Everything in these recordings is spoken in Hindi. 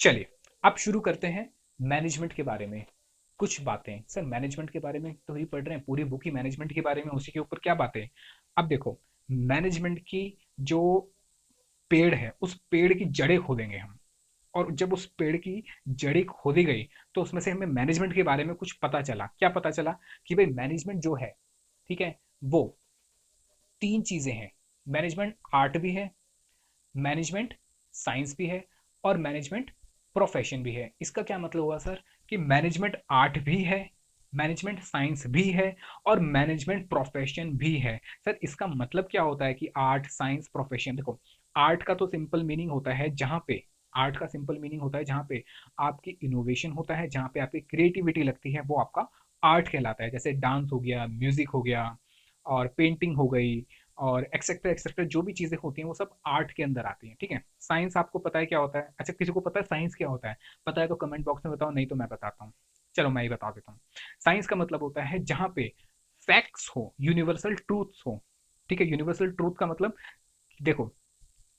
चलिए अब शुरू करते हैं मैनेजमेंट के बारे में कुछ बातें। सर मैनेजमेंट के बारे में तो ही पढ़ रहे हैं, पूरी बुक ही मैनेजमेंट के बारे में, उसी के ऊपर क्या बातें। अब देखो, मैनेजमेंट की जो पेड़ है उस पेड़ की जड़ें खोदेंगे हम, और जब उस पेड़ की जड़ें खोदी गई तो उसमें से हमें मैनेजमेंट के बारे में कुछ पता चला। क्या पता चला कि भाई मैनेजमेंट जो है, ठीक है, वो तीन चीजें हैं। मैनेजमेंट आर्ट भी है, मैनेजमेंट साइंस भी है, और मैनेजमेंट प्रोफेशन भी है। इसका क्या मतलब हुआ सर कि मैनेजमेंट आर्ट भी है, मैनेजमेंट साइंस भी है, और मैनेजमेंट प्रोफेशन भी है। सर इसका मतलब क्या होता है कि आर्ट साइंस प्रोफेशन। देखो, आर्ट का तो सिंपल मीनिंग होता है जहां पे, आर्ट का सिंपल मीनिंग होता है जहां पे आपकी इनोवेशन होता है, जहां पे आपकी क्रिएटिविटी लगती है, वो आपका आर्ट कहलाता है। जैसे डांस हो गया, म्यूजिक हो गया, और पेंटिंग हो गई, और एक्सेट्रा एक्सेट्रा जो भी चीजें होती हैं वो सब आर्ट के अंदर आती हैं। ठीक है, साइंस आपको पता है क्या होता है? अच्छा, किसी को पता है साइंस क्या होता है? पता है तो कमेंट बॉक्स में बताओ, नहीं तो मैं बताता हूँ। चलो मैं ही बता देता हूँ। साइंस का मतलब होता है जहां पे फैक्ट्स हो, यूनिवर्सल ट्रूथ्स हो। ठीक है, यूनिवर्सल ट्रूथ का मतलब, देखो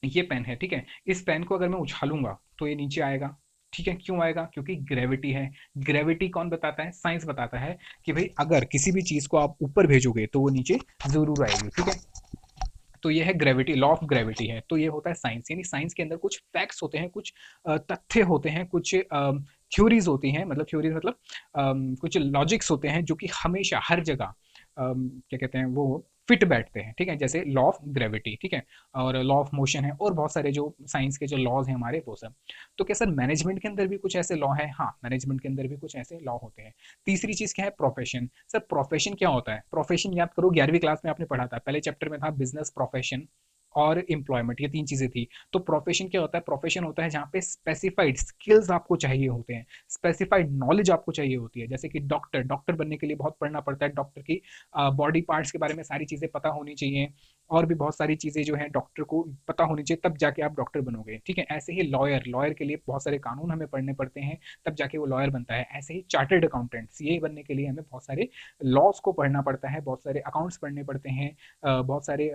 ये पेन है, ठीक है, इस पेन को अगर मैं उछालूंगा तो ये नीचे आएगा। ठीक है, क्यों आएगा? क्योंकि ग्रेविटी है। ग्रेविटी कौन बताता है? साइंस बताता है कि भाई अगर किसी भी चीज को आप ऊपर भेजोगे तो वो नीचे जरूर आएगी। ठीक है, तो ये है ग्रेविटी, लॉ ऑफ ग्रेविटी है। तो ये होता है साइंस, यानी साइंस के अंदर कुछ फैक्ट्स होते हैं, कुछ तथ्य होते हैं, कुछ थ्योरीज होती हैं, मतलब थ्योरीज मतलब कुछ लॉजिक्स होते हैं जो कि हमेशा हर जगह क्या कहते हैं वो फिट बैठते हैं। ठीक है, जैसे लॉ ऑफ ग्रेविटी, ठीक है, और लॉ ऑफ मोशन है, और बहुत सारे जो साइंस के जो लॉज हैं हमारे, वो सब। तो क्या सर मैनेजमेंट के अंदर भी कुछ ऐसे लॉ है? हाँ, मैनेजमेंट के अंदर भी कुछ ऐसे लॉ होते हैं। तीसरी चीज क्या है? प्रोफेशन। सर प्रोफेशन क्या होता है? प्रोफेशन याद करो, 11वीं क्लास में आपने पढ़ा था, पहले चैप्टर में था बिजनेस, प्रोफेशन और एम्प्लॉयमेंट, ये तीन चीजें थी। तो प्रोफेशन क्या होता है? प्रोफेशन होता है जहाँ पे स्पेसिफाइड स्किल्स आपको चाहिए होते हैं, स्पेसिफाइड नॉलेज आपको चाहिए होती है। जैसे कि डॉक्टर, डॉक्टर बनने के लिए बहुत पढ़ना पड़ता है, डॉक्टर की बॉडी पार्ट्स के बारे में सारी चीजें पता होनी चाहिए, और भी बहुत सारी चीजें जो है डॉक्टर को पता होनी चाहिए, तब जाके आप डॉक्टर बनोगे। ठीक है, ऐसे ही लॉयर, लॉयर के लिए बहुत सारे कानून हमें पढ़ने पड़ते हैं, तब जाके वो लॉयर बनता है। ऐसे ही चार्टर्ड अकाउंटेंट, सीए बनने के लिए हमें बहुत सारे लॉज को पढ़ना पड़ता है, बहुत सारे अकाउंट्स पढ़ने पड़ते हैं, बहुत सारे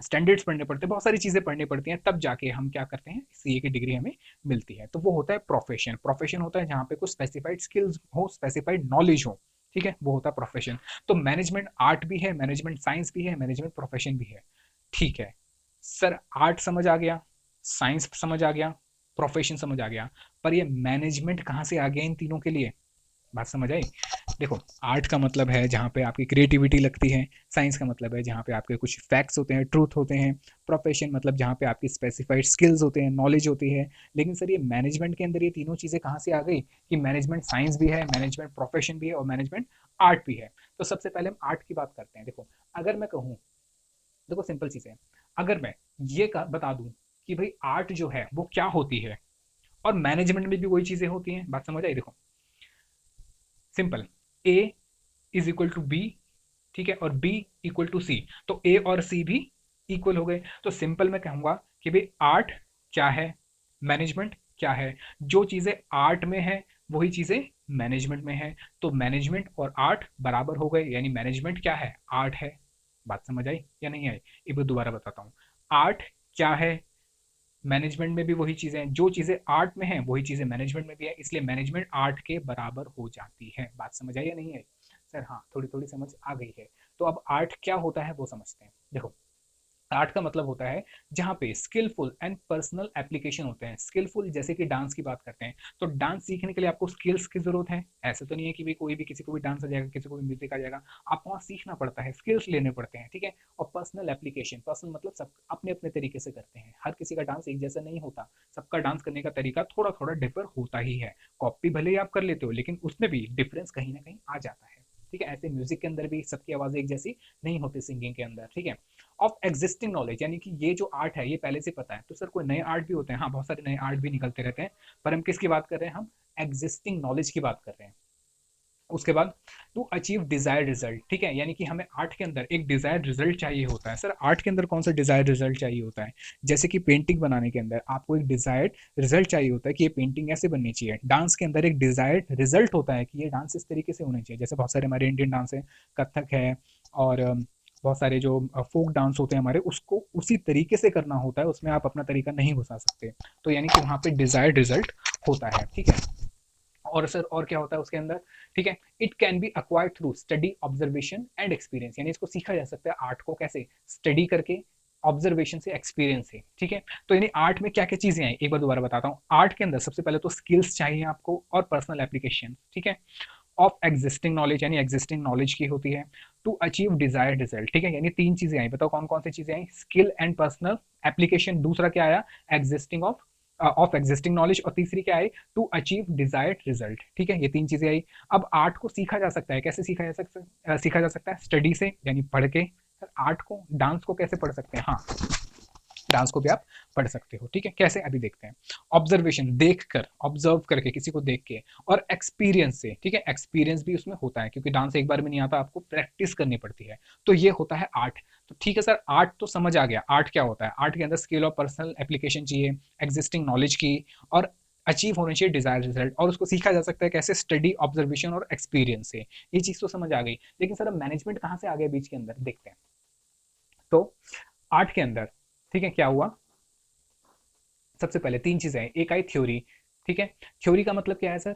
स्टैंडर्ड्स पढ़ने पड़ते हैं, बहुत सारी चीजें पढ़नी पड़ती हैं, तब जाके हम क्या करते हैं, सीए की डिग्री हमें मिलती है। तो वो होता है प्रोफेशन। प्रोफेशन होता है जहाँ पे कुछ स्पेसिफाइड स्किल्स हो, स्पेसिफाइड नॉलेज हो। ठीक है, वो होता है प्रोफेशन। तो मैनेजमेंट आर्ट भी है, मैनेजमेंट साइंस भी है, मैनेजमेंट प्रोफेशन भी है। ठीक है सर, आर्ट समझ आ गया, साइंस समझ आ गया, प्रोफेशन समझ आ गया, पर ये मैनेजमेंट कहाँ से आ गया इन तीनों के लिए? बात समझ आई? देखो, आर्ट का मतलब है जहाँ पे आपकी क्रिएटिविटी लगती है, साइंस का मतलब है जहाँ पे आपके कुछ फैक्ट्स होते हैं, ट्रूथ होते हैं, प्रोफेशन मतलब जहाँ पे आपकी स्पेसिफाइड स्किल्स होते हैं, नॉलेज होती है। लेकिन सर ये मैनेजमेंट के अंदर ये तीनों चीज़ें कहाँ से आ गई कि मैनेजमेंट साइंस भी है, मैनेजमेंट प्रोफेशन भी है, और मैनेजमेंट आर्ट भी है? तो सबसे पहले हम आर्ट की बात करते हैं। देखो, अगर मैं कहूँ, देखो सिंपल चीज़ है, अगर मैं ये बता दूं कि भाई आर्ट जो है वो क्या होती है, और मैनेजमेंट में भी वही चीज़ें होती हैं, बात समझ आई? देखो simple, A is equal to B, ठीक है, और बी इक्वल टू सी, तो ए और सी भी इक्वल हो गए। तो सिंपल मैं कहूंगा कि भाई आर्ट क्या है, मैनेजमेंट क्या है। जो चीजें आर्ट में है वही चीजें मैनेजमेंट में है, तो मैनेजमेंट और आर्ट बराबर हो गए, यानी मैनेजमेंट क्या है, आर्ट है। बात समझ आई या नहीं आई? एक बार दोबारा बताता हूँ। आर्ट क्या है, मैनेजमेंट में भी वही चीजें हैं, जो चीजें आर्ट में हैं वही चीजें मैनेजमेंट में भी है, इसलिए मैनेजमेंट आर्ट के बराबर हो जाती है। बात समझ आई या नहीं आई? सर हाँ, थोड़ी थोड़ी समझ आ गई है। तो अब आर्ट क्या होता है वो समझते हैं। देखो, आर्ट का मतलब होता है जहाँ पे स्किलफुल एंड पर्सनल एप्लीकेशन होते हैं। स्किलफुल जैसे कि डांस की बात करते हैं, तो डांस सीखने के लिए आपको स्किल्स की जरूरत है। ऐसे तो नहीं है कि भाई कोई भी किसी को भी डांस आ जाएगा, किसी को भी म्यूजिक आ जाएगा। आपको वहाँ सीखना पड़ता है, स्किल्स लेने पड़ते हैं। ठीक है, और पर्सनल एप्लीकेशन, पर्सनल मतलब सब अपने अपने तरीके से करते हैं, हर किसी का डांस एक जैसा नहीं होता, सबका डांस करने का तरीका थोड़ा थोड़ा डिफर होता ही है। कॉपी भले ही आप कर लेते हो, लेकिन उसमें भी डिफरेंस कहीं ना कहीं आ जाता है। ठीक है, ऐसे म्यूजिक के अंदर भी सबकी आवाज़ एक जैसी नहीं होती, सिंगिंग के अंदर। ठीक है, ऑफ एग्जिस्टिंग नॉलेज, यानी कि ये जो आर्ट है ये पहले से पता है। तो सर कोई नए आर्ट भी होते हैं? हाँ, बहुत सारे नए आर्ट भी निकलते रहते हैं, पर हम किसकी बात कर रहे हैं? हम एग्जिस्टिंग नॉलेज की बात कर रहे हैं। उसके बाद टू अचीव डिजायर्ड रिजल्ट, ठीक है, यानी कि हमें आर्ट के अंदर एक डिजायर्ड रिजल्ट चाहिए होता है। सर आर्ट के अंदर कौन सा डिजायर्ड रिजल्ट चाहिए होता है? जैसे कि पेंटिंग बनाने के अंदर आपको एक डिजायर्ड रिजल्ट चाहिए होता है कि ये पेंटिंग ऐसे बननी चाहिए। डांस के अंदर एक डिजायर्ड रिजल्ट होता है कि ये डांस इस तरीके से होना चाहिए। जैसे बहुत सारे हमारे इंडियन डांस है, कथक है, और बहुत सारे जो फोक डांस होते हैं हमारे, उसको उसी तरीके से करना होता है, उसमें आप अपना तरीका नहीं घुसा सकते। तो यानी कि वहाँ पे डिजायर्ड रिजल्ट होता है, ठीक है। और सर और क्या होता है उसके अंदर, ठीक है। It can be acquired through study, observation and experience, यानी इसको सीखा जा सकता है आर्ट को कैसे, स्टडी करके, ऑब्जर्वेशन से, एक्सपीरियंस से, ठीक है। तो यानी आर्ट में क्या क्या चीजें आई, एक बार दोबारा बताता हूँ। आर्ट के अंदर सबसे पहले तो स्किल्स चाहिए आपको और पर्सनल एप्लीकेशन, ठीक है, ऑफ एग्जिस्टिंग नॉलेज, यानी एग्जिस्टिंग नॉलेज की होती है, टू अचीव डिजायर्ड रिजल्ट, ठीक है। यानी तीन चीजें आई, बताओ कौन कौन सी चीजें आई, स्किल एंड पर्सनल एप्लीकेशन, दूसरा क्या आया, एग्जिस्टिंग ऑफ एग्जिस्टिंग नॉलेज, और तीसरी क्या आई, टू अचीव डिजायर्ड रिजल्ट, ठीक है। ये तीन चीजें आई। अब आर्ट को सीखा जा सकता है, कैसे सीखा जा सकता है, सीखा जा सकता है स्टडी से, यानी पढ़ के। आर्ट को, डांस को कैसे पढ़ सकते हैं, हाँ, डांस को भी आप पढ़ सकते हो, ठीक है। कैसे, अभी देखते हैं। ऑब्जर्वेशन, देख कर, ऑब्जर्व करके, किसी को देख के, और एक्सपीरियंस से, ठीक है। एक्सपीरियंस भी उसमें होता है, क्योंकि डांस एक बार में नहीं आता, आपको प्रैक्टिस करनी पड़ती है। तो ये होता है आर्ट। तो ठीक है सर, आर्ट तो समझ आ गया, आर्ट क्या होता है। आर्ट के अंदर स्किल और पर्सनल एप्लीकेशन चाहिए, एग्जिस्टिंग नॉलेज की, और अचीव होने चाहिए डिजायर रिजल्ट, और उसको सीखा जा सकता है कैसे, स्टडी, ऑब्जर्वेशन और एक्सपीरियंस से। ये चीज तो समझ आ गई, लेकिन सर अब मैनेजमेंट कहाँ से आ गया बीच के अंदर, देखते हैं। तो आर्ट के अंदर, ठीक है, क्या हुआ, सबसे पहले तीन चीजें हैं, एक आई थ्योरी, ठीक है। थ्योरी का मतलब क्या है सर,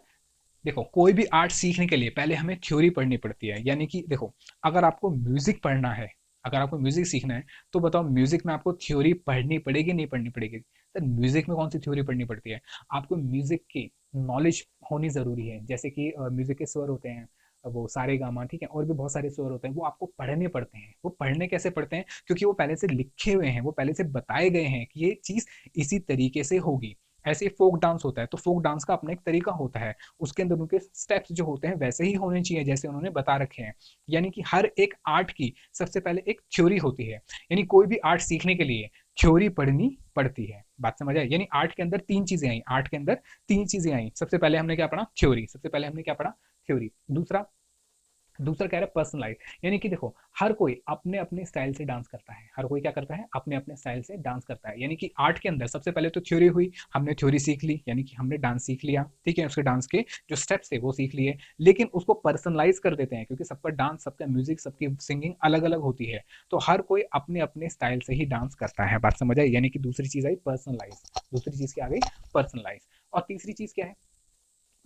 देखो कोई भी आर्ट सीखने के लिए पहले हमें थ्योरी पढ़नी पड़ती है। यानी कि देखो, अगर आपको म्यूजिक पढ़ना है, अगर आपको म्यूजिक सीखना है, तो बताओ म्यूजिक में आपको थ्योरी पढ़नी पड़ेगी नहीं पढ़नी पड़ेगी, सर म्यूजिक में कौन सी थ्योरी पढ़नी पड़ती है, आपको म्यूजिक की नॉलेज होनी जरूरी है। जैसे कि म्यूजिक के स्वर होते हैं, वो सारे गामा, ठीक है, और भी बहुत सारे स्वर होते हैं, वो आपको पढ़ने पड़ते हैं। वो पढ़ने कैसे पड़ते हैं, क्योंकि वो पहले से लिखे हुए हैं, वो पहले से बताए गए हैं कि ये चीज इसी तरीके से होगी। ऐसे ही फोक डांस होता है, तो फोक डांस का अपना एक तरीका होता है, उसके अंदर उनके स्टेप्स जो होते हैं वैसे ही होने चाहिए जैसे उन्होंने बता रखे हैं। यानी कि हर एक आर्ट की सबसे पहले एक थ्योरी होती है, यानी कोई भी आर्ट सीखने के लिए थ्योरी पढ़नी पड़ती है। बात समझ आई, यानी आर्ट के अंदर तीन चीजें आई, आर्ट के अंदर तीन चीजें आई। सबसे पहले हमने क्या पढ़ा, थ्योरी, सबसे पहले हमने क्या पढ़ा, थ्योरी। दूसरा, दूसरा कह रहा है पर्सनलाइज, यानी कि देखो हर कोई अपने अपने स्टाइल से डांस करता है, हर कोई क्या करता है, अपने अपने स्टाइल से डांस करता है। यानी कि आर्ट के अंदर सबसे पहले तो थ्योरी हुई, हमने थ्योरी सीख ली, यानी कि हमने डांस सीख लिया, ठीक है, उसके डांस के जो स्टेप्स थे वो सीख लिए, लेकिन उसको पर्सनलाइज कर देते हैं, क्योंकि सबका डांस, सबका म्यूजिक, सबकी सिंगिंग अलग अलग होती है, तो हर कोई अपने अपने स्टाइल से ही डांस करता है। बात समझ आई, यानी कि दूसरी चीज आई पर्सनलाइज, दूसरी चीज क्या आ गई, पर्सनलाइज। और तीसरी चीज क्या है,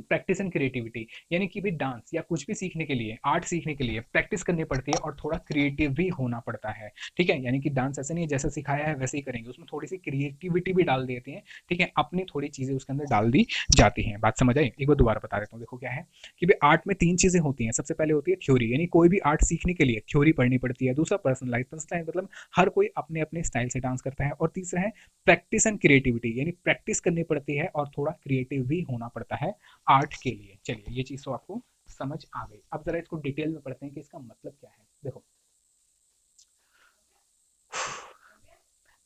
प्रैक्टिस एंड क्रिएटिविटी, यानी कि भी डांस या कुछ भी सीखने के लिए, आर्ट सीखने के लिए प्रैक्टिस करनी पड़ती है और थोड़ा क्रिएटिव भी होना पड़ता है, ठीक है। यानी कि डांस ऐसे नहीं है जैसे सिखाया है वैसे ही करेंगे, उसमें थोड़ी सी क्रिएटिविटी भी डाल देते हैं, ठीक है, अपनी थोड़ी चीजें उसके अंदर डाल दी जाती हैं। बात समझ आई, एक बार दोबारा बता देता हूँ। देखो क्या है कि भाई आर्ट में तीन चीजें होती हैं, सबसे पहले होती है थ्योरी, यानी कोई भी आर्ट सीखने के लिए थ्योरी पढ़नी पड़ती है। दूसरा पर्सनलाइज, पर्सनलाइज मतलब हर कोई अपने अपने स्टाइल से डांस करता है। और तीसरा है प्रैक्टिस एंड क्रिएटिविटी, यानी प्रैक्टिस करनी पड़ती है और थोड़ा क्रिएटिव भी होना पड़ता है आर्ट के लिए। चलिए ये चीज तो आपको समझ आ गई। अब जरा इसको डिटेल में पढ़ते हैं कि इसका मतलब क्या है। देखो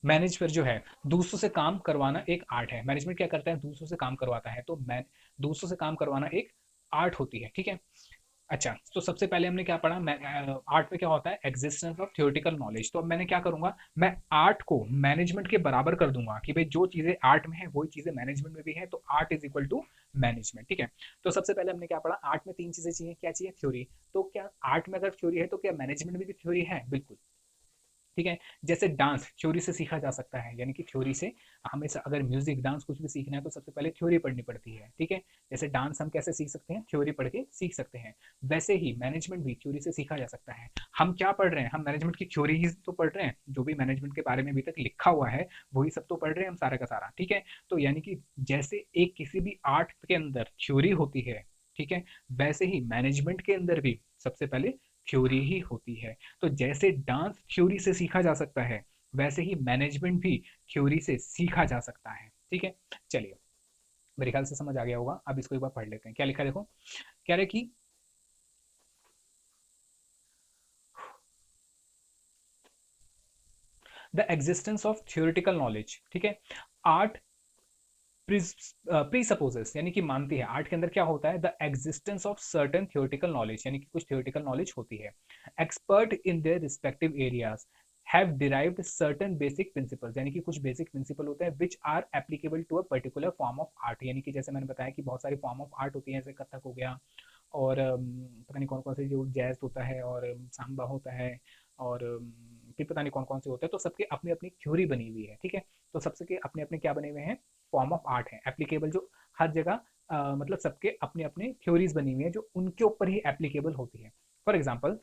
मैनेजर जो है, दूसरों से काम करवाना एक आर्ट है। मैनेजमेंट क्या करता है, दूसरों से काम करवाता है, तो मैं दूसरों से काम करवाना एक आर्ट होती है, ठीक है। अच्छा, तो सबसे पहले हमने क्या पढ़ा, आर्ट में क्या होता है, एग्जिस्टेंस ऑफ थ्योरेटिकल नॉलेज। तो अब मैंने क्या करूंगा, मैं आर्ट को मैनेजमेंट के बराबर कर दूंगा कि भाई जो चीजें आर्ट में है वही चीजें मैनेजमेंट में भी है, तो art is equal to management, ठीक है। तो सबसे पहले हमने क्या पढ़ा, आर्ट में तीन चीजें चाहिए, क्या चाहिए, थ्योरी। तो क्या आर्ट में अगर थ्योरी है तो क्या मैनेजमेंट में भी थ्योरी है, बिल्कुल, ठीक है। जैसे डांस थ्योरी से सीखा जा सकता है, यानी कि थ्योरी से हमें अगर म्यूजिक, डांस कुछ भी सीखना है तो सबसे पहले थ्योरी पढ़नी पड़ती है, ठीक है। जैसे डांस हम कैसे सीख सकते हैं, थ्योरी पढ़ के सीख सकते हैं, वैसे ही मैनेजमेंट भी थ्योरी से सीखा जा सकता है। हम क्या पढ़ रहे हैं, हम मैनेजमेंट की थ्योरी ही तो पढ़ रहे हैं, जो भी मैनेजमेंट के बारे में अभी तक लिखा हुआ है वही सब तो पढ़ रहे हैं हम, सारा का सारा, ठीक है। तो यानी कि जैसे एक किसी भी आर्ट के अंदर थ्योरी होती है, ठीक है, वैसे ही मैनेजमेंट के अंदर भी सबसे पहले थ्योरी ही होती है। तो जैसे डांस थ्योरी से सीखा जा सकता है, वैसे ही मैनेजमेंट भी थ्योरी से सीखा जा सकता है, ठीक है। चलिए, मेरे ख्याल से समझ आ गया होगा। अब इसको एक बार पढ़ लेते हैं, क्या लिखा है देखो, कह रहे कि the existence of theoretical knowledge, ठीक है, आर्ट प्रीसपोजेस, यानी कि मानती है, आर्ट के अंदर क्या होता है, the existence of certain theoretical knowledge, यानी कि कुछ थ्योरेटिकल नॉलेज होती है। Expert in their respective areas have derived certain basic principles, यानी कि कुछ बेसिक प्रिंसिपल होते हैं which are applicable to a particular form of art, यानी कि जैसे मैंने बताया कि बहुत सारी फॉर्म ऑफ आर्ट होती है, जैसे कथक हो गया, और पता नहीं कौन कौन से, जो जैज होता है और सांबा होता है, और फिर पता नहीं कौन कौन से होते हैं, तो सबके अपनी अपनी थ्योरी बनी हुई है, ठीक है। तो सबसे के अपने अपने क्या बने हुए हैं, फॉर्म ऑफ आर्ट है एप्लीकेबल, जो हर जगह मतलब सबके अपने अपने थ्योरीज बनी हुई है जो उनके ऊपर ही एप्लीकेबल होती है। For example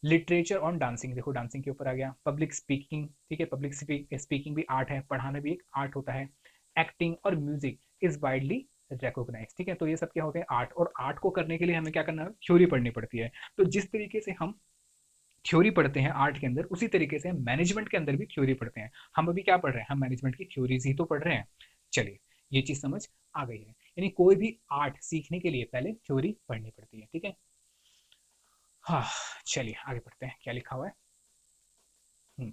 literature on dancing, देखो डांसिंग के ऊपर आ गया। पब्लिक स्पीकिंग, ठीक है, पब्लिक स्पीकिंग भी आर्ट है, पढ़ाना भी एक आर्ट होता है। एक्टिंग और म्यूजिक इज वाइडली रिकॉग्नाइज, ठीक है। तो ये सब क्या होते हैं, आर्ट। और आर्ट को करने के लिए हमें क्या करना है, थ्योरी पढ़नी पड़ती है। तो जिस तरीके से हम थ्योरी पढ़ते हैं आर्ट के अंदर, उसी तरीके से मैनेजमेंट के अंदर भी थ्योरी पढ़ते हैं। हम अभी क्या पढ़ रहे हैं, हम मैनेजमेंट की थ्योरीज ही तो पढ़ रहे हैं। चलिए, ये चीज समझ आ गई है। यानी कोई भी आर्ट सीखने के लिए पहले थ्योरी पढ़नी पड़ती है, ठीक है। हाँ, चलिए आगे बढ़ते हैं, क्या लिखा हुआ है। हम्म,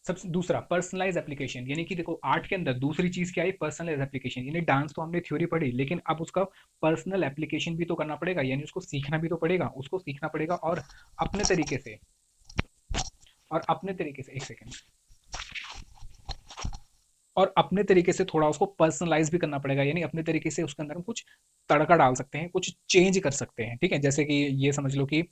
सबसे दूसरा पर्सनलाइज एप्लीकेशन, यानी कि देखो आर्ट के अंदर दूसरी चीज क्या है, पर्सनलाइज एप्लीकेशन। यानी डांस तो हमने थ्योरी पढ़ी, लेकिन अब उसका पर्सनल एप्लीकेशन भी तो करना पड़ेगा, यानी उसको सीखना भी तो पड़ेगा, उसको सीखना पड़ेगा और अपने तरीके से, और अपने तरीके से, एक सेकेंड, और अपने तरीके से थोड़ा उसको पर्सनलाइज भी करना पड़ेगा। यानी अपने तरीके से उसके अंदर हम कुछ तड़का डाल सकते हैं, कुछ चेंज कर सकते हैं, ठीक है। जैसे कि ये समझ लो कि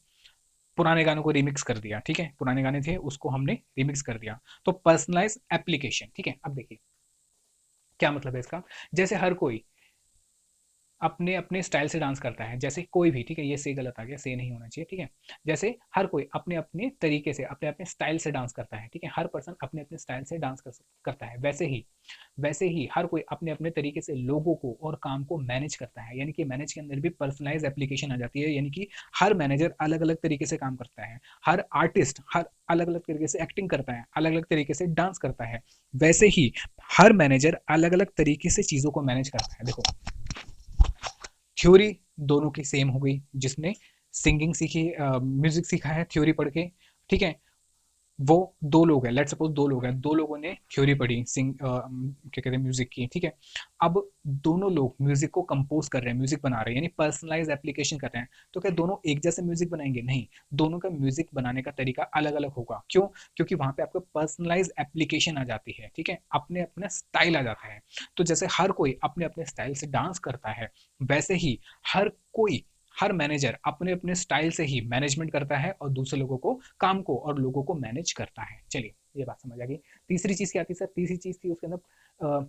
पुराने गानों को रिमिक्स कर दिया, ठीक है, पुराने गाने थे उसको हमने रिमिक्स कर दिया, तो पर्सनलाइज एप्लीकेशन, ठीक है। अब देखिए क्या मतलब है इसका। जैसे हर कोई अपने अपने स्टाइल से डांस करता है, जैसे कोई भी, ठीक है, ये से गलत आ गया, से नहीं होना चाहिए, ठीक है। जैसे हर कोई अपने अपने तरीके से, अपने अपने स्टाइल से डांस करता है, ठीक है, हर पर्सन अपने अपने स्टाइल से डांस करता है। वैसे ही हर कोई अपने अपने तरीके से लोगों को और काम को मैनेज करता है। यानी कि मैनेज के अंदर भी पर्सनलाइज एप्लीकेशन आ जाती है। यानी कि हर मैनेजर अलग अलग तरीके से काम करता है, हर आर्टिस्ट हर अलग अलग तरीके से एक्टिंग करता है, अलग अलग तरीके से डांस करता है। वैसे ही हर मैनेजर अलग अलग तरीके से चीज़ों को मैनेज करता है। देखो थ्योरी दोनों की सेम हो गई, जिसने सिंगिंग सीखी, म्यूजिक सीखा है थ्योरी पढ़ के, ठीक है, वो दो लोग हैं, लेट सपोज दो लोग हैं, दो लोगों ने थ्योरी पढ़ी क्या कहते हैं, म्यूजिक की, ठीक है। अब दोनों लोग म्यूजिक को कंपोज कर रहे हैं, म्यूजिक बना रहे हैं, यानी पर्सनलाइज एप्लीकेशन कर रहे हैं। तो क्या दोनों एक जैसे म्यूजिक बनाएंगे, नहीं, दोनों का म्यूजिक बनाने का तरीका अलग अलग होगा। क्यों? क्योंकि वहां पे आपको पर्सनलाइज एप्लीकेशन आ जाती है, ठीक है, अपने अपने स्टाइल आ जाता है। तो जैसे हर कोई अपने अपने स्टाइल से डांस करता है, वैसे ही हर कोई, हर मैनेजर अपने अपने स्टाइल से ही मैनेजमेंट करता है और दूसरे लोगों को, काम को और लोगों को मैनेज करता है। चलिए, ये बात समझ आ गई। तीसरी चीज क्या थी सर, तीसरी चीज थी उसके अंदर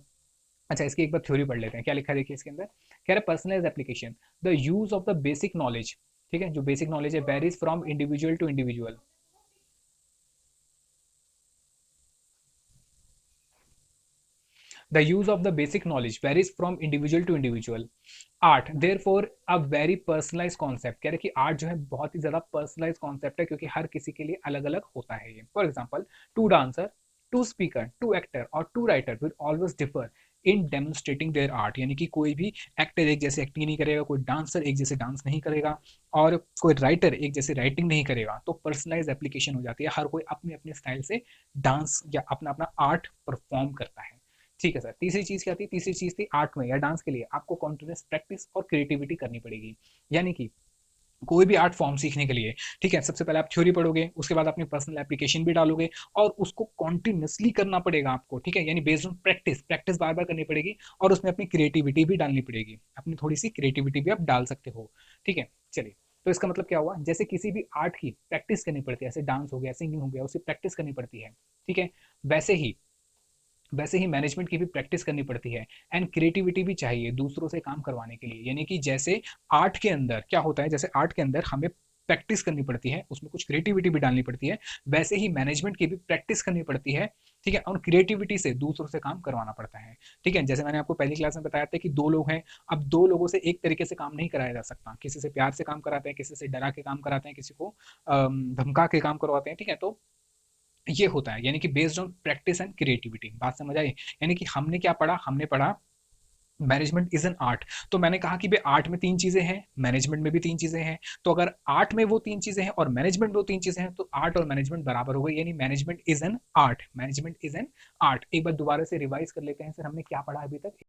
अच्छा, इसकी एक बार थ्योरी पढ़ लेते हैं, क्या लिखा है देखिए इसके अंदर। कह रहे personalize application, the use of the basic knowledge, ठीक है, जो बेसिक नॉलेज है varies from individual to individual. The use of the basic knowledge varies from individual to individual. Art, therefore, a very personalized concept। कह रहे कि आर्ट जो है बहुत ही ज्यादा पर्सनलाइज कॉन्सेप्ट है, क्योंकि हर किसी के लिए अलग अलग होता है ये। For example, two dancer, two speaker, two actor और two writer will always differ in demonstrating their art. यानी कि कोई भी एक्टर एक जैसे एक्टिंग नहीं करेगा, कोई डांसर एक जैसे डांस नहीं करेगा, और कोई राइटर एक जैसे राइटिंग नहीं करेगा। तो पर्सनलाइज एप्लीकेशन हो जाती है, हर कोई अपने अपने स्टाइल से डांस या अपना अपना आर्ट परफॉर्म करता है। ठीक है सर, तीसरी चीज क्या थी, तीसरी चीज थी आर्ट में या डांस के लिए आपको कॉन्टिन्यूस प्रैक्टिस और क्रिएटिविटी करनी पड़ेगी। यानी कि कोई भी आर्ट फॉर्म सीखने के लिए, ठीक है, सबसे पहले आप थ्योरी पढ़ोगे, उसके बाद अपनी पर्सनल एप्लीकेशन भी डालोगे, और उसको कॉन्टिन्यूसली करना पड़ेगा आपको, ठीक है, यानी बेस्ड ऑन प्रैक्टिस, प्रैक्टिस बार बार करनी पड़ेगी, और उसमें अपनी क्रिएटिविटी भी डालनी पड़ेगी, अपनी थोड़ी सी क्रिएटिविटी भी आप डाल सकते हो, ठीक है। चलिए, तो इसका मतलब क्या हुआ, जैसे किसी भी आर्ट की प्रैक्टिस करनी पड़ती है, जैसे डांस हो गया, सिंगिंग हो गया, उसे प्रैक्टिस करनी पड़ती है, ठीक है, वैसे ही मैनेजमेंट की भी प्रैक्टिस करनी पड़ती है, एंड क्रिएटिविटी भी चाहिए दूसरों से काम करवाने के लिए। यानी कि जैसे आर्ट के अंदर क्या होता है, जैसे आर्ट के अंदर हमें प्रैक्टिस करनी पड़ती है, उसमें कुछ क्रिएटिविटी भी डालनी पड़ती है, वैसे ही मैनेजमेंट की भी प्रैक्टिस करनी पड़ती है, ठीक है, और क्रिएटिविटी से दूसरों से काम करवाना पड़ता है, ठीक है। जैसे मैंने आपको पहली क्लास में बताया था कि दो लोग हैं, अब दो लोगों से एक तरीके से काम नहीं कराया जा सकता, किसी से प्यार से काम कराते हैं, किसी से डरा के काम कराते हैं, किसी को धमका के काम करवाते हैं, ठीक है। तो ये होता है, यानी कि based on practice and creativity. बात समझ आई? यानी कि हमने क्या पढ़ा, हमने पढ़ा मैनेजमेंट इज एन आर्ट। तो मैंने कहा कि भाई आर्ट में तीन चीजें हैं, मैनेजमेंट में भी तीन चीजें हैं। तो अगर आर्ट में वो तीन चीजें हैं और मैनेजमेंट में वो तीन चीजें हैं, तो आर्ट और मैनेजमेंट बराबर हो गई, यानी management is an art, management is an art. एक बार दोबारा से रिवाइज कर लेते हैं सर, हमने क्या पढ़ा अभी तक।